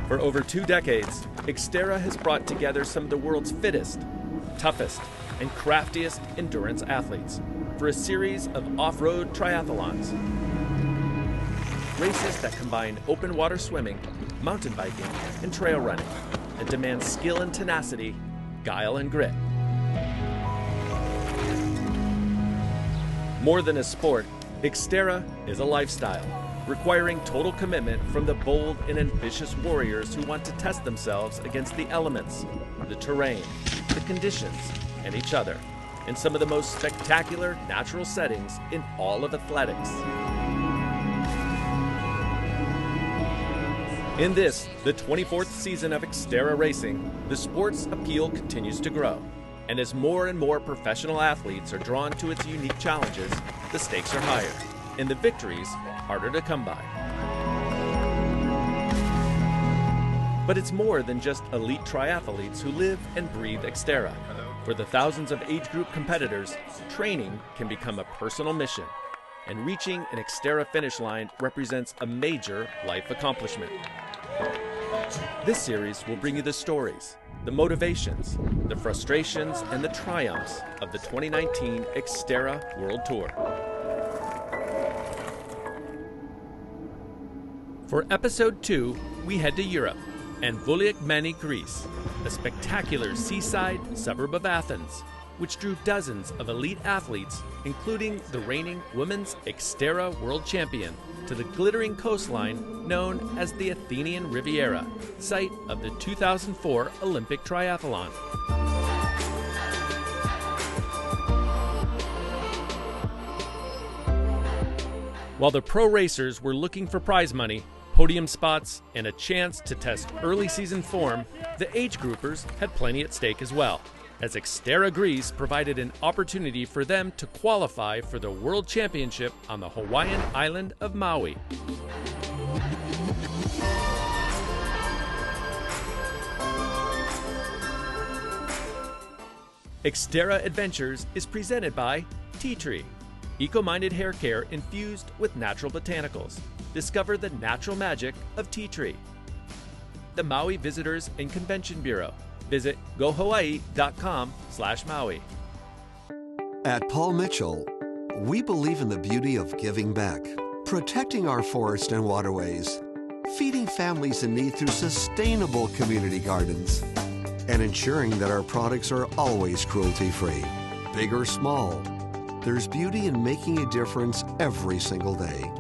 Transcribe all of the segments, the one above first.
For over 2 decades, Xterra has brought together some of the world's fittest, toughest, and craftiest endurance athletes for a series of off-road triathlons. Races that combine open water swimming, mountain biking, and trail running, and demand skill and tenacity, guile and grit. More than a sport, Xterra is a lifestyle, requiring total commitment from the bold and ambitious warriors who want to test themselves against the elements, the terrain, the conditions, and each other, in some of the most spectacular natural settings in all of athletics. In this, the 24th season of Xterra Racing, the sport's appeal continues to grow. And as more and more professional athletes are drawn to its unique challenges, the stakes are higher, and the victories harder to come by. But it's more than just elite triathletes who live and breathe Xterra. For the thousands of age group competitors, training can become a personal mission, and reaching an Xterra finish line represents a major life accomplishment. This series will bring you the stories, the motivations, the frustrations, and the triumphs of the 2019 Xterra World Tour. For episode 2, we head to Europe and Vouliagmeni, Greece, a spectacular seaside suburb of Athens, which drew dozens of elite athletes, including the reigning women's Xterra world champion, to the glittering coastline known as the Athenian Riviera, site of the 2004 Olympic Triathlon. While the pro racers were looking for prize money, podium spots, and a chance to test early season form, the age groupers had plenty at stake as well, as Xterra Greece provided an opportunity for them to qualify for the World Championship on the Hawaiian island of Maui. Xterra Adventures is presented by Tea Tree, eco-minded hair care infused with natural botanicals. Discover the natural magic of Tea Tree. The Maui Visitors and Convention Bureau. Visit gohawaii.com/Maui. At Paul Mitchell, we believe in the beauty of giving back, protecting our forest and waterways, feeding families in need through sustainable community gardens, and ensuring that our products are always cruelty-free. Big or small, there's beauty in making a difference every single day.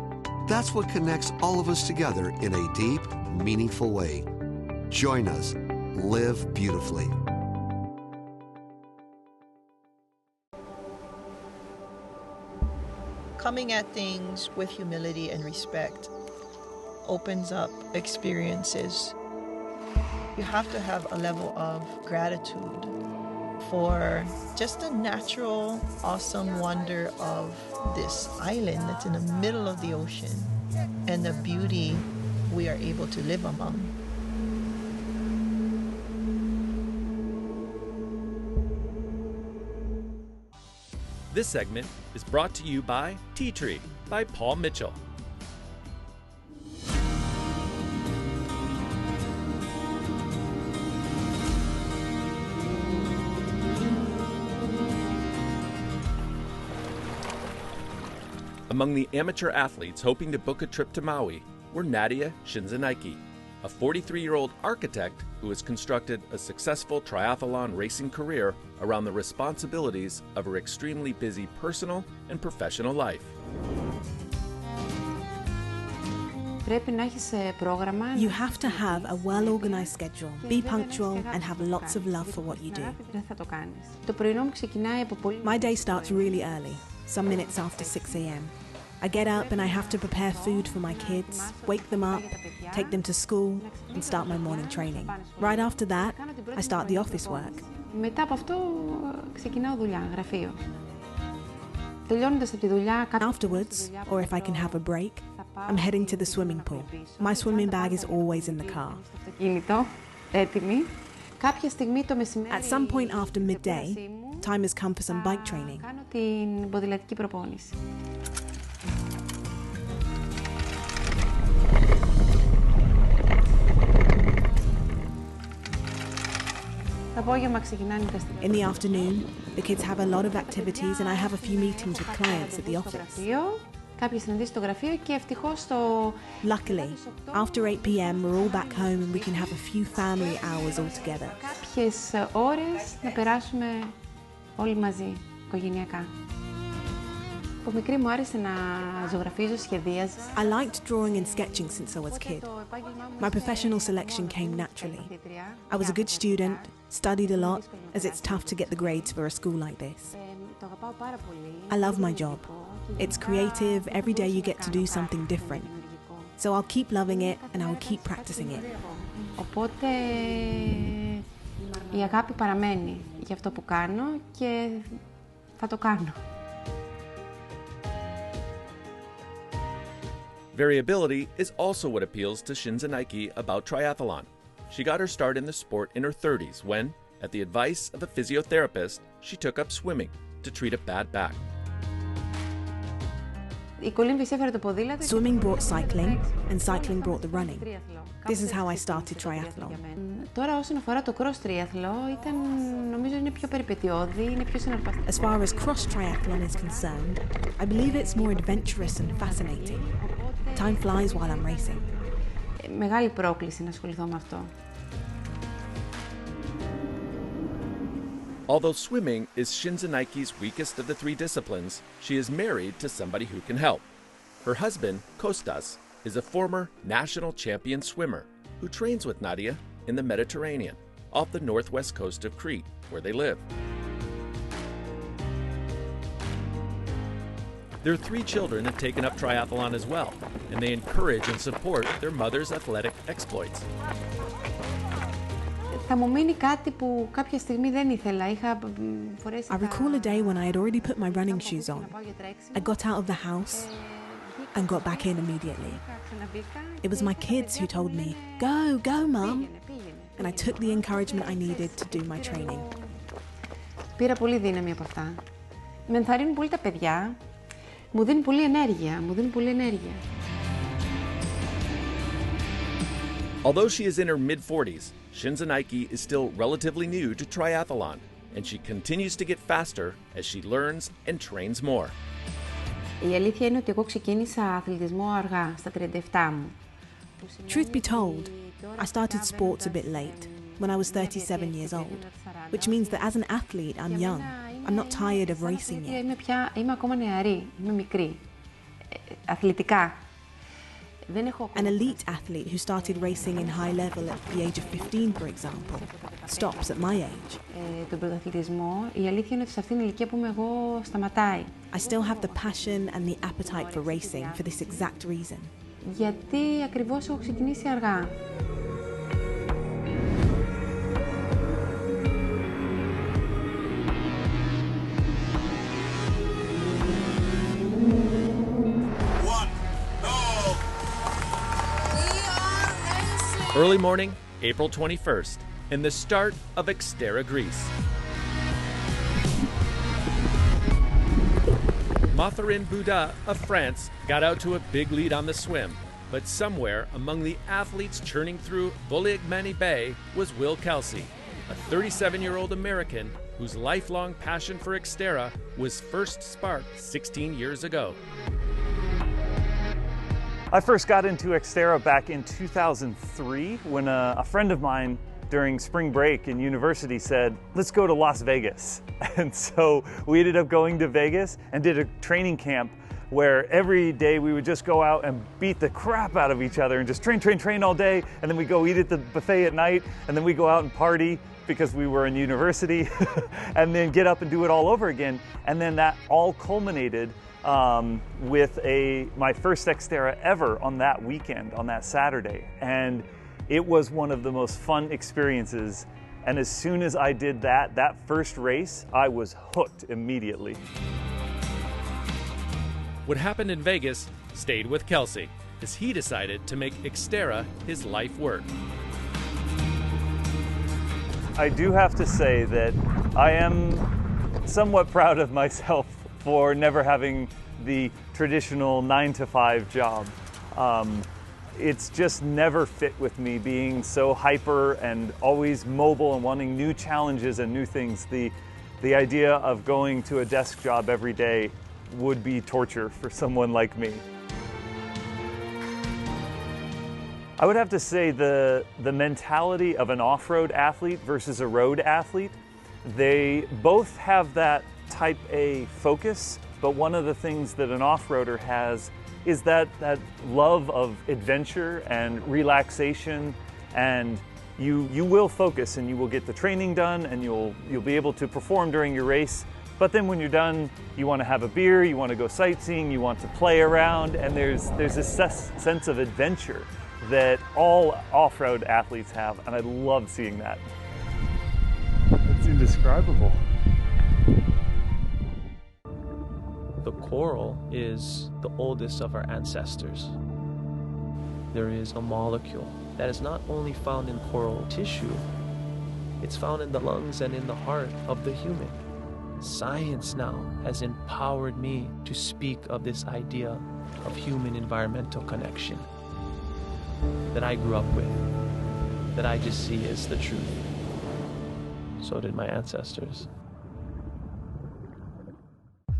That's what connects all of us together in a deep, meaningful way. Join us. Live beautifully. Coming at things with humility and respect opens up experiences. You have to have a level of gratitude for just the natural, awesome wonder of this island that's in the middle of the ocean and the beauty we are able to live among. This segment is brought to you by Tea Tree by Paul Mitchell. Among the amateur athletes hoping to book a trip to Maui were Nantia Sintzanaki, a 43-year-old architect who has constructed a successful triathlon racing career around the responsibilities of her extremely busy personal and professional life. You have to have a well-organized schedule, be punctual, and have lots of love for what you do. My day starts really early, some minutes after 6 a.m. I get up and I have to prepare food for my kids, wake them up, take them to school, and start my morning training. Right after that, I start the office work. Afterwards, or if I can have a break, I'm heading to the swimming pool. My swimming bag is always in the car. At some point after midday, time has come for some bike training. In the afternoon, the kids have a lot of activities and I have a few meetings with clients at the office. Luckily, after 8 p.m. we're all back home and we can have a few family hours all together. I liked drawing and sketching since I was a kid. My professional selection came naturally. I was a good student, studied a lot, as it's tough to get the grades for a school like this. I love my job. It's creative, every day you get to do something different. So I'll keep loving it and I'll keep practicing it. Οπότε η αγάπη παραμένει για αυτό που κάνω και θα το κάνω. Variability is also what appeals to Sintzanaki about triathlon. She got her start in the sport in her 30s when, at the advice of a physiotherapist, she took up swimming to treat a bad back. Swimming brought cycling, and cycling brought the running. This is how I started triathlon. Τώρα όσον αφορά το cross triathlon, νομίζω είναι πιο περιπετειώδη, είναι πιο συναρπαστικό. As far as cross triathlon is concerned, I believe it's more adventurous and fascinating. Time flies while I'm racing. Μεγάλη πρόκληση να ασχοληθώ με αυτό. Although swimming is Sintzanaki's weakest of the three disciplines, she is married to somebody who can help. Her husband, Kostas, is a former national champion swimmer who trains with Nadia in the Mediterranean, off the northwest coast of Crete, where they live. Their 3 children have taken up triathlon as well, and they encourage and support their mother's athletic exploits. Θα μου μείνει κάτι που κάποια στιγμή δεν ήθελα. Είχα φορέσει. I recall a day when I had already put my running shoes on. I got out of the house and got back in immediately. It was my kids who told me, "Go, go, Mum." And I took the encouragement I needed to do my training. Πήρα πολύ δύναμη από αυτά. Με ενθαρρύνουν πολύ τα παιδιά. Μου δίνουν πολύ ενέργεια. Although she is in her mid-40s, Sintzanaki is still relatively new to triathlon, and she continues to get faster as she learns and trains more. Η αλήθεια είναι ότι εγώ ξεκίνησα αθλητισμό αργά, στα 37 μου. Truth be told, I started sports a bit late, when I was 37 years old, which means that as an athlete, I'm young. I'm not tired of racing yet. Είμαι ακόμα νεαρή, είμαι μικρή. Αθλητικά. An elite athlete who started racing in high level at the age of 15, for example, stops at my age. Τον πρωταθλητισμό, η αλήθεια είναι ότι σε αυτήν την ηλικία που είμαι εγώ σταματάει. I still have the passion and the appetite for racing for this exact reason. Γιατί ακριβώς έχω ξεκινήσει αργά. Early morning, April 21st, and the start of Xterra, Greece. Mathurin Bouda of France got out to a big lead on the swim, but somewhere among the athletes churning through Voliagmeni Bay was Will Kelsay, a 37-year-old American whose lifelong passion for Xterra was first sparked 16 years ago. I first got into Xterra back in 2003 when a friend of mine during spring break in university said, "Let's go to Las Vegas." And so we ended up going to Vegas and did a training camp where every day we would just go out and beat the crap out of each other and just train all day, and then we go eat at the buffet at night, and then we go out and party because we were in university, and then get up and do it all over again. And then that all culminated with my first Xterra ever on that weekend, on that Saturday. And it was one of the most fun experiences. And as soon as I did that first race, I was hooked immediately. What happened in Vegas stayed with Kelsie as he decided to make Xterra his life work. I do have to say that I am somewhat proud of myself for never having the traditional 9-to-5 job. it's just never fit with me, being so hyper and always mobile and wanting new challenges and new things. The idea of going to a desk job every day would be torture for someone like me. I would have to say the mentality of an off-road athlete versus a road athlete, they both have that type A focus, but one of the things that an off-roader has is that love of adventure and relaxation, and you will focus and you will get the training done and you'll be able to perform during your race. But then when you're done, you want to have a beer, you want to go sightseeing, you want to play around, and there's this sense of adventure that all off-road athletes have, and I love seeing that. It's indescribable. The coral is the oldest of our ancestors. There is a molecule that is not only found in coral tissue, it's found in the lungs and in the heart of the human. Science now has empowered me to speak of this idea of human-environmental connection that I grew up with, that I just see as the truth. So did my ancestors.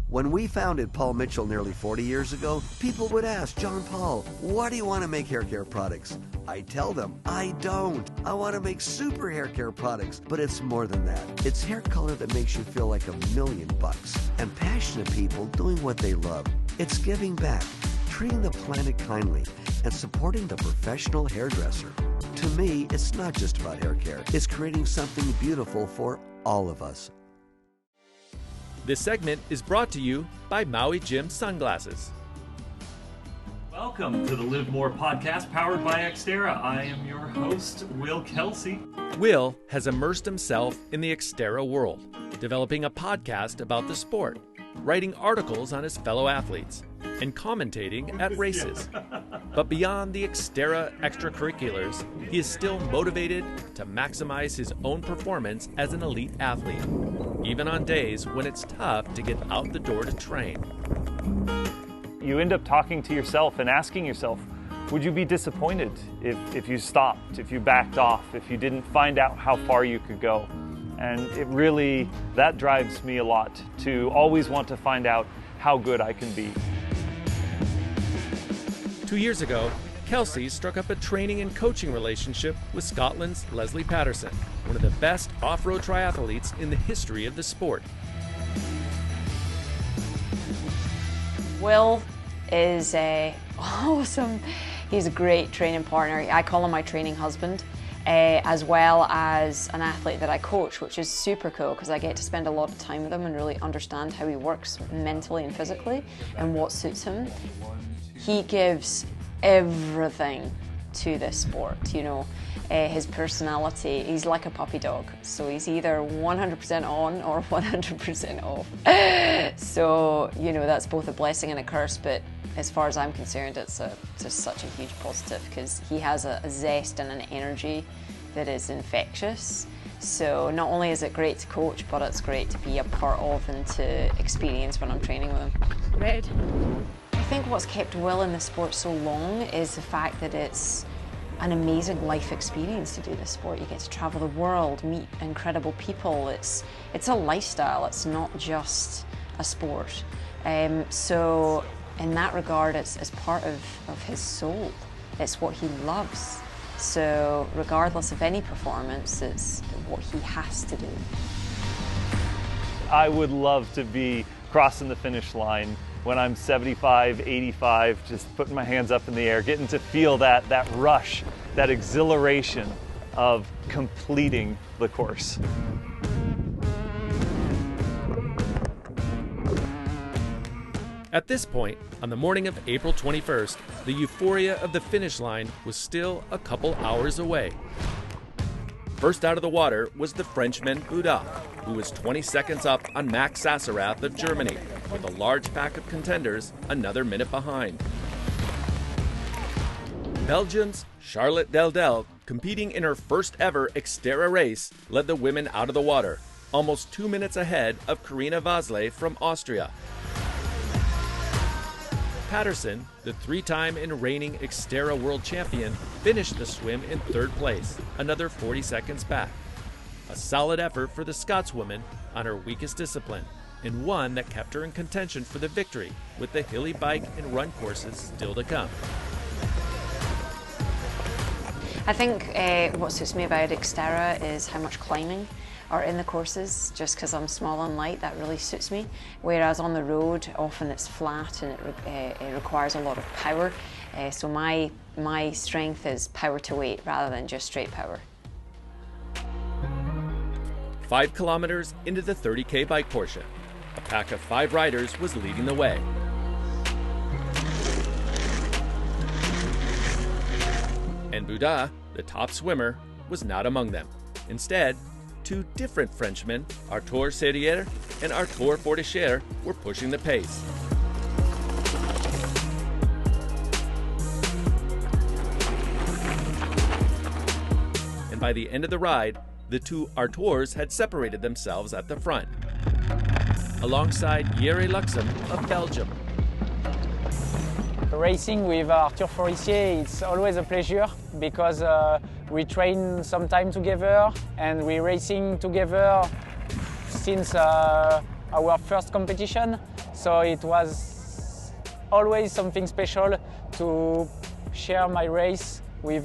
When we founded Paul Mitchell nearly 40 years ago, people would ask, John Paul, why do you want to make hair care products? I tell them, I don't. I want to make super hair care products, but it's more than that. It's hair color that makes you feel like $1,000,000 and passionate people doing what they love. It's giving back, treating the planet kindly, and supporting the professional hairdresser. To me, it's not just about hair care. It's creating something beautiful for all of us. This segment is brought to you by Maui Jim Sunglasses. Welcome to the Live More podcast powered by Xterra. I am your host, Will Kelsay. Will has immersed himself in the Xterra world, developing a podcast about the sport, writing articles on his fellow athletes, and commentating at races. But beyond the Xterra extracurriculars, he is still motivated to maximize his own performance as an elite athlete, even on days when it's tough to get out the door to train. You end up talking to yourself and asking yourself, would you be disappointed if you stopped, if you backed off, if you didn't find out how far you could go? And that drives me a lot, to always want to find out how good I can be. 2 years ago, Kelsie struck up a training and coaching relationship with Scotland's Lesley Paterson, one of the best off-road triathletes in the history of the sport. Will is awesome. He's a great training partner. I call him my training husband, as well as an athlete that I coach, which is super cool because I get to spend a lot of time with him and really understand how he works mentally and physically and what suits him. He gives everything to this sport, you know. His personality, he's like a puppy dog, so he's either 100% on or 100% off. So, you know, that's both a blessing and a curse, but as far as I'm concerned, it's just such a huge positive because he has a zest and an energy that is infectious. So not only is it great to coach, but it's great to be a part of and to experience when I'm training with him. Red. I think what's kept Will in the sport so long is the fact that it's an amazing life experience to do this sport. You get to travel the world, meet incredible people. It's a lifestyle, it's not just a sport. So in that regard, it's part of his soul. It's what he loves. So regardless of any performance, it's what he has to do. I would love to be crossing the finish line when I'm 75, 85, just putting my hands up in the air, getting to feel that rush, that exhilaration of completing the course. At this point, on the morning of April 21st, the euphoria of the finish line was still a couple hours away. First out of the water was the Frenchman Bouda, who was 20 seconds up on Max Sasserath of Germany, with a large pack of contenders another minute behind. Belgium's Charlotte Deldel, competing in her first ever Xterra race, led the women out of the water, almost 2 minutes ahead of Karina Vazley from Austria. Paterson, the 3-time and reigning Xterra world champion, finished the swim in 3rd place, another 40 seconds back. A solid effort for the Scotswoman on her weakest discipline, and one that kept her in contention for the victory, with the hilly bike and run courses still to come. I think what suits me about Xterra is how much climbing are in the courses. Just because I'm small and light, that really suits me. Whereas on the road, often it's flat and it requires a lot of power. So my strength is power to weight rather than just straight power. 5 kilometers into the 30K bike portion, a pack of 5 riders was leading the way. And Bouda, the top swimmer, was not among them. Instead, 2 different Frenchmen, Arthur Serrier and Arthur Forticher, were pushing the pace. And by the end of the ride, the 2 Arthurs had separated themselves at the front, alongside Jere Luxem of Belgium. Racing with Arthur Forestier, it's always a pleasure because we train sometime together and we're racing together since our first competition. So it was always something special to share my race with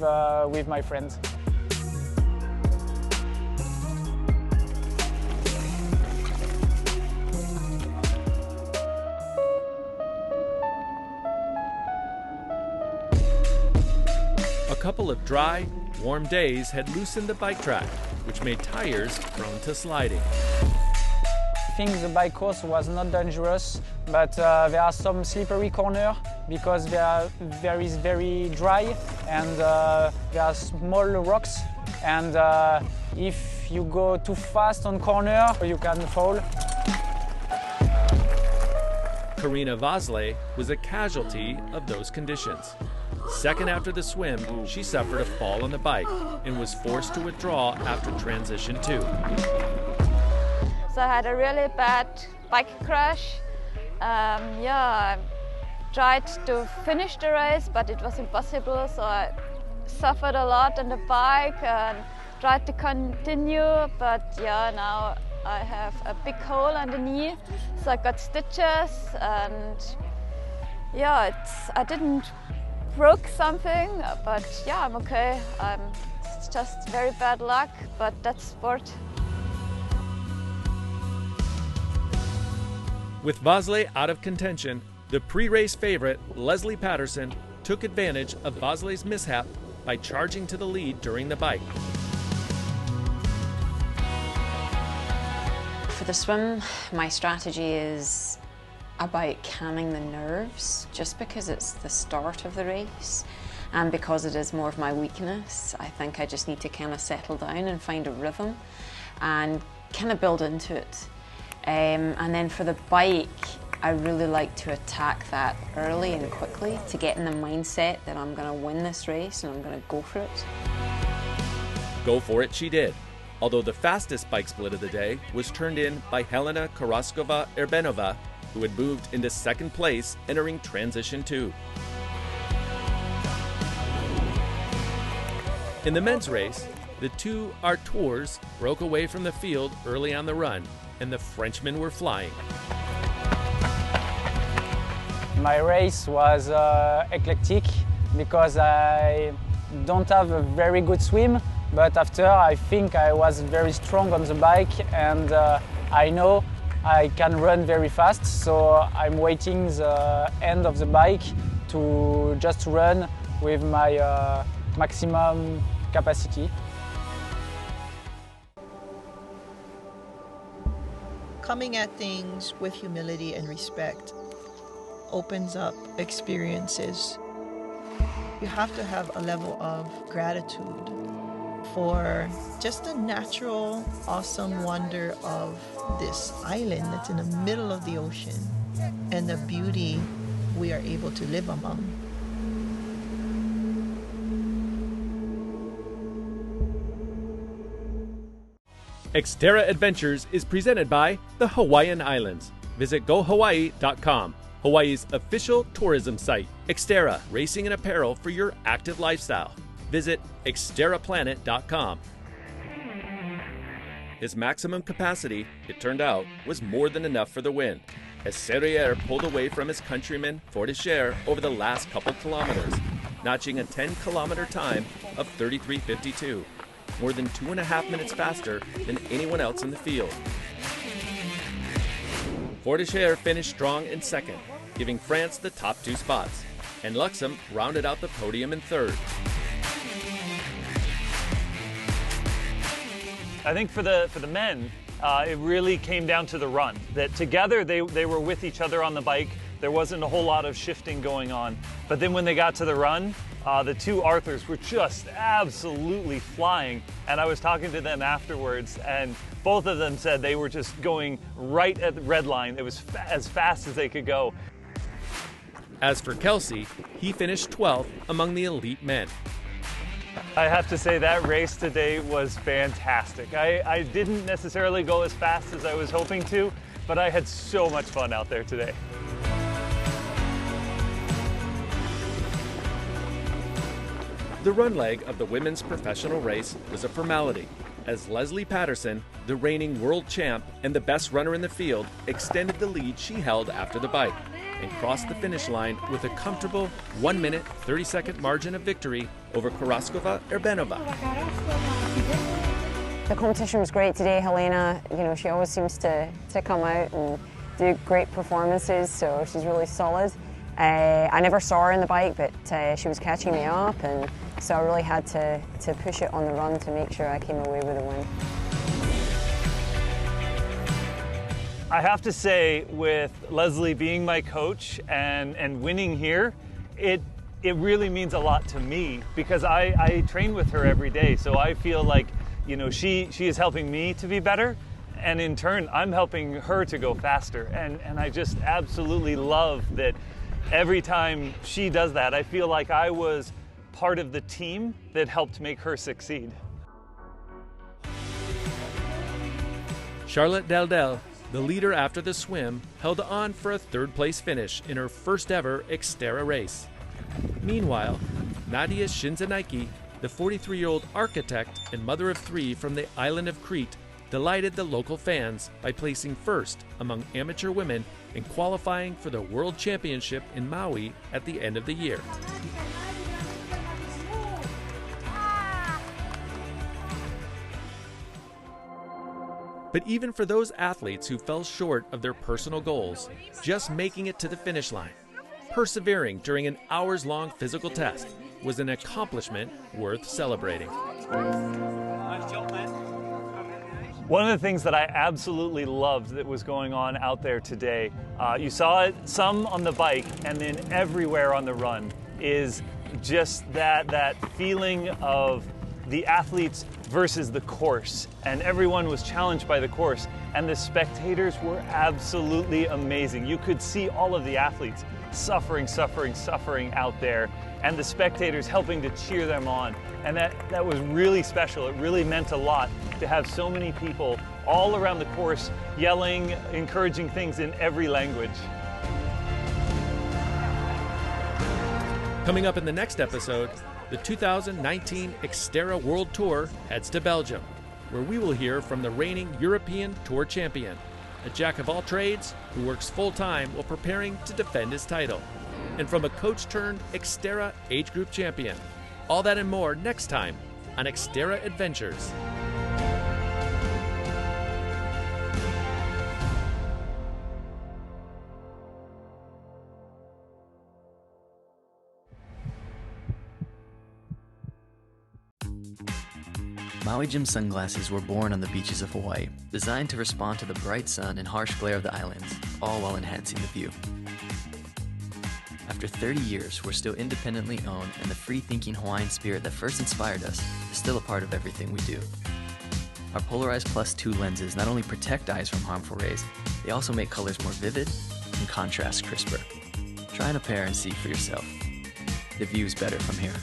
my friends. A couple of dry, warm days had loosened the bike track, which made tires prone to sliding. I think the bike course was not dangerous, but there are some slippery corners because there is very dry and there are small rocks, and if you go too fast on corner, you can fall. Karina Vosley was a casualty of those conditions. Second after the swim, she suffered a fall on the bike and was forced to withdraw after transition 2. So I had a really bad bike crash. I tried to finish the race, but it was impossible. So I suffered a lot on the bike and tried to continue. But now I have a big hole on the knee, so I got stitches, and I didn't broke something, but I'm okay. It's just very bad luck, but that's sport. With Vosley out of contention, the pre-race favorite, Lesley Paterson, took advantage of Vosley's mishap by charging to the lead during the bike. For the swim, my strategy is about calming the nerves, just because it's the start of the race and because it is more of my weakness. I think I just need to kind of settle down and find a rhythm and kind of build into it. And then for the bike, I really like to attack that early and quickly to get in the mindset that I'm going to win this race and I'm going to go for it. Go for it she did, although the fastest bike split of the day was turned in by Helena Karaskova-Erbenova, who had moved into 2nd place entering transition 2. In the men's race, the 2 Arthurs broke away from the field early on the run, and the Frenchmen were flying. My race was eclectic because I don't have a very good swim, but after I think I was very strong on the bike, and I know I can run very fast, so I'm waiting the end of the bike to just run with my maximum capacity. Coming at things with humility and respect opens up experiences. You have to have a level of gratitude for just the natural, awesome wonder of this island that's in the middle of the ocean and the beauty we are able to live among. Xterra Adventures is presented by the Hawaiian Islands. Visit gohawaii.com. Hawaii's official tourism site, Xterra, racing and apparel for your active lifestyle. Visit xterraplanet.com. His maximum capacity, it turned out, was more than enough for the win, as Serrier pulled away from his countryman Forticher over the last couple kilometers, notching a 10-kilometer time of 33:52, more than 2.5 minutes faster than anyone else in the field. Forticher finished strong in second, giving France the top 2 spots, and Luxem rounded out the podium in third. I think for the men, it really came down to the run. That together they were with each other on the bike. There wasn't a whole lot of shifting going on. But then when they got to the run, the two Arthurs were just absolutely flying. And I was talking to them afterwards, and both of them said they were just going right at the red line. It was as fast as they could go. As for Kelsie, he finished 12th among the elite men. I have to say that race today was fantastic. I didn't necessarily go as fast as I was hoping to, but I had so much fun out there today. The run leg of the women's professional race was a formality, as Lesley Paterson, the reigning world champ and the best runner in the field, extended the lead she held after the bike and crossed the finish line with a comfortable 1 minute, 30-second margin of victory over Karaskova Erbenova. The competition was great today. Helena, she always seems to come out and do great performances, so she's really solid. I never saw her in the bike, but she was catching me up, and so I really had to push it on the run to make sure I came away with a win. I have to say, with Lesley being my coach and winning here, it really means a lot to me, because I train with her every day, so I feel like she is helping me to be better, and in turn I'm helping her to go faster, and I just absolutely love that. Every time she does that, I feel like I was part of the team that helped make her succeed. Charlotte Daldel, the leader after the swim, held on for a third-place finish in her first ever Xterra race. Meanwhile, Nantia Sintzanaki, the 43-year-old architect and mother of 3 from the island of Crete, delighted the local fans by placing first among amateur women in qualifying for the World Championship in Maui at the end of the year. But even for those athletes who fell short of their personal goals, just making it to the finish line, persevering during an hours-long physical test, was an accomplishment worth celebrating. One of the things that I absolutely loved that was going on out there today, you saw it some on the bike and then everywhere on the run, is just that feeling of the athletes versus the course. And everyone was challenged by the course, and the spectators were absolutely amazing. You could see all of the athletes suffering out there, and the spectators helping to cheer them on. And that was really special. It really meant a lot to have so many people all around the course yelling, encouraging things in every language. Coming up in the next episode, the 2019 Xterra World Tour heads to Belgium, where we will hear from the reigning European Tour champion, a jack of all trades who works full-time while preparing to defend his title, and from a coach-turned Xterra age group champion. All that and more next time on Xterra Adventures. Maui Jim sunglasses were born on the beaches of Hawaii, designed to respond to the bright sun and harsh glare of the islands, all while enhancing the view. After 30 years, we're still independently owned, and the free-thinking Hawaiian spirit that first inspired us is still a part of everything we do. Our Polarized Plus 2 lenses not only protect eyes from harmful rays, they also make colors more vivid and contrast crisper. Try on a pair and see for yourself. The view is better from here.